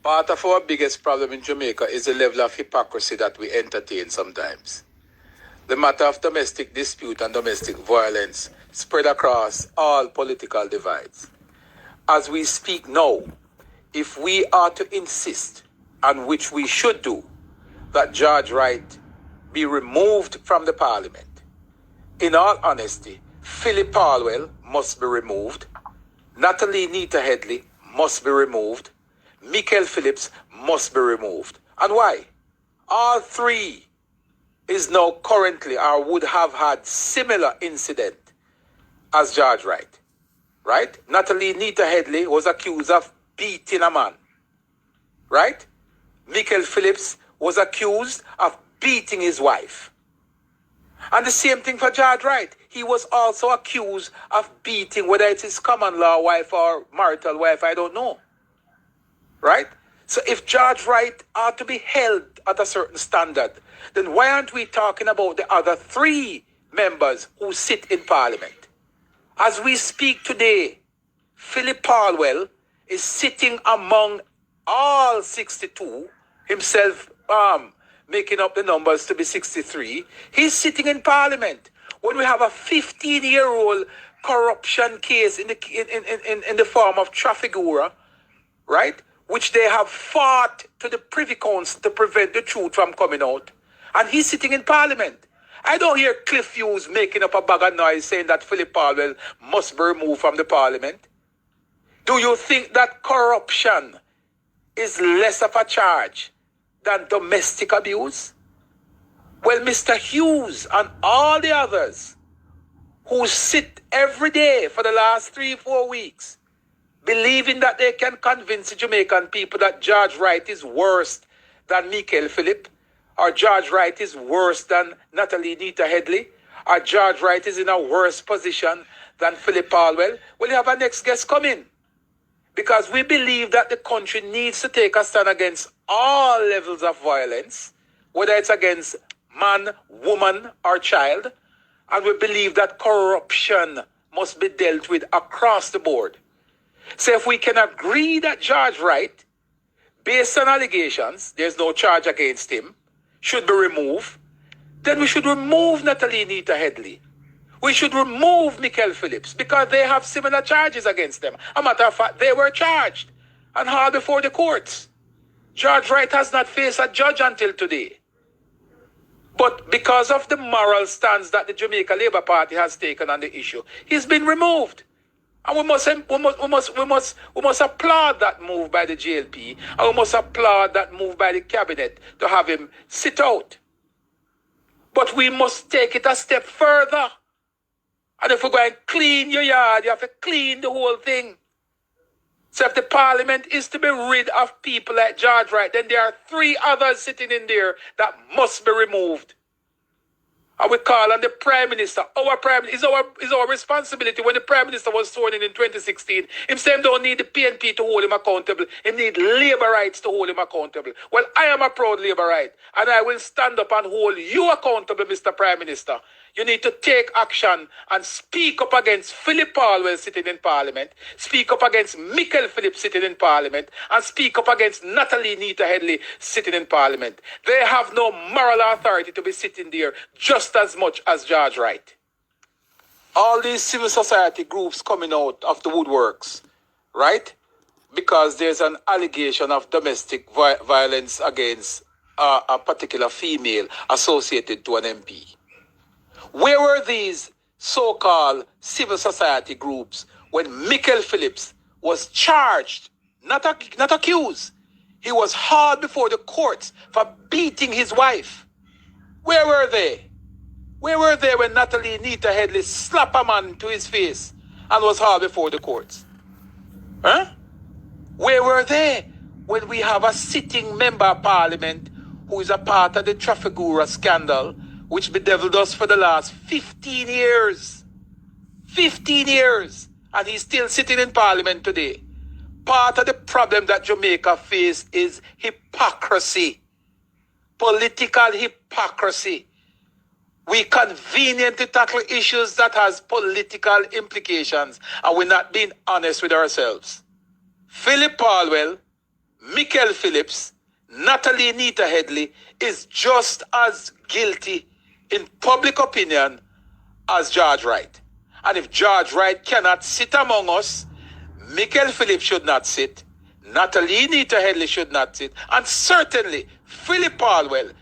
Part of our biggest problem in Jamaica is the level of hypocrisy that we entertain sometimes. The matter of domestic dispute and domestic violence spread across all political divides. As we speak now, if we are to insist, and which we should do, that George Wright be removed from the parliament, in all honesty, Philip Palwell must be removed, Natalie Nita Headley must be removed, Michael Phillips must be removed. And why? All three is now currently or would have had similar incident as George Wright. Right? Natalie Nita Headley was accused of beating a man. Right? Michael Phillips was accused of beating his wife. And the same thing for George Wright. He was also accused of beating, whether it's his common law wife or marital wife, I don't know. Right? So if George Wright are to be held at a certain standard, then why aren't we talking about the other three members who sit in parliament? As we speak today, Philip Palwell is sitting among all 62, himself making up the numbers to be 63. He's sitting in parliament when we have a 15-year-old corruption case in the form of Trafigura, right? Which they have fought to the Privy Council to prevent the truth from coming out. And he's sitting in parliament. I don't hear Cliff Hughes making up a bag of noise saying that Philip Palwell must be removed from the parliament. Do you think that corruption is less of a charge than domestic abuse? Well, Mr. Hughes and all the others who sit every day for the last 3-4 weeks believing that they can convince the Jamaican people that George Wright is worse than Michael Phillip, or George Wright is worse than Natalie Nita Headley, or George Wright is in a worse position than Philip Palwell, well, you have our next guest coming. Because we believe that the country needs to take a stand against all levels of violence, whether it's against man, woman, or child. And we believe that corruption must be dealt with across the board. So if we can agree that George Wright, based on allegations, there's no charge against him, should be removed, then we should remove Natalie Nita Headley. We should remove Michael Phillips because they have similar charges against them. A matter of fact, they were charged and hauled before the courts. George Wright has not faced a judge until today. But because of the moral stance that the Jamaica Labour Party has taken on the issue, he's been removed. And we must applaud that move by the JLP, and we must applaud that move by the cabinet to have him sit out. But we must take it a step further. And if we're going to clean your yard, you have to clean the whole thing. So if the parliament is to be rid of people like George Wright, then there are 3 others sitting in there that must be removed. And we call on the Prime Minister. Our Prime is our responsibility. When the Prime Minister was sworn in 2016, him saying don't need the PNP to hold him accountable. He need Labour rights to hold him accountable. Well, I am a proud Labour right, and I will stand up and hold you accountable, Mr. Prime Minister. You need to take action and speak up against Philip Palwell sitting in Parliament, speak up against Michael Phillips sitting in Parliament, and speak up against Natalie Nita Headley sitting in Parliament. They have no moral authority to be sitting there just as much as George Wright. All these civil society groups coming out of the woodworks, right? Because there's an allegation of domestic violence against a particular female associated to an MP. Where were these so-called civil society groups when Michael Phillips was charged, not accused? He was hauled before the courts for beating his wife. Where were they? Where were they when Natalie Nita Headley slapped a man to his face and was hauled before the courts? Huh? Where were they when we have a sitting member of parliament who is a part of the Trafigura scandal, which bedeviled us for the last 15 years. 15 years. And he's still sitting in parliament today. Part of the problem that Jamaica faces is hypocrisy. Political hypocrisy. We conveniently tackle issues that has political implications, and we're not being honest with ourselves. Philip Palwell, Michael Phillips, Natalie Nita Headley is just as guilty in public opinion as George Wright. And if George Wright cannot sit among us, Michael Phillips should not sit, Natalie Nita Headley should not sit, and certainly Philip Palwell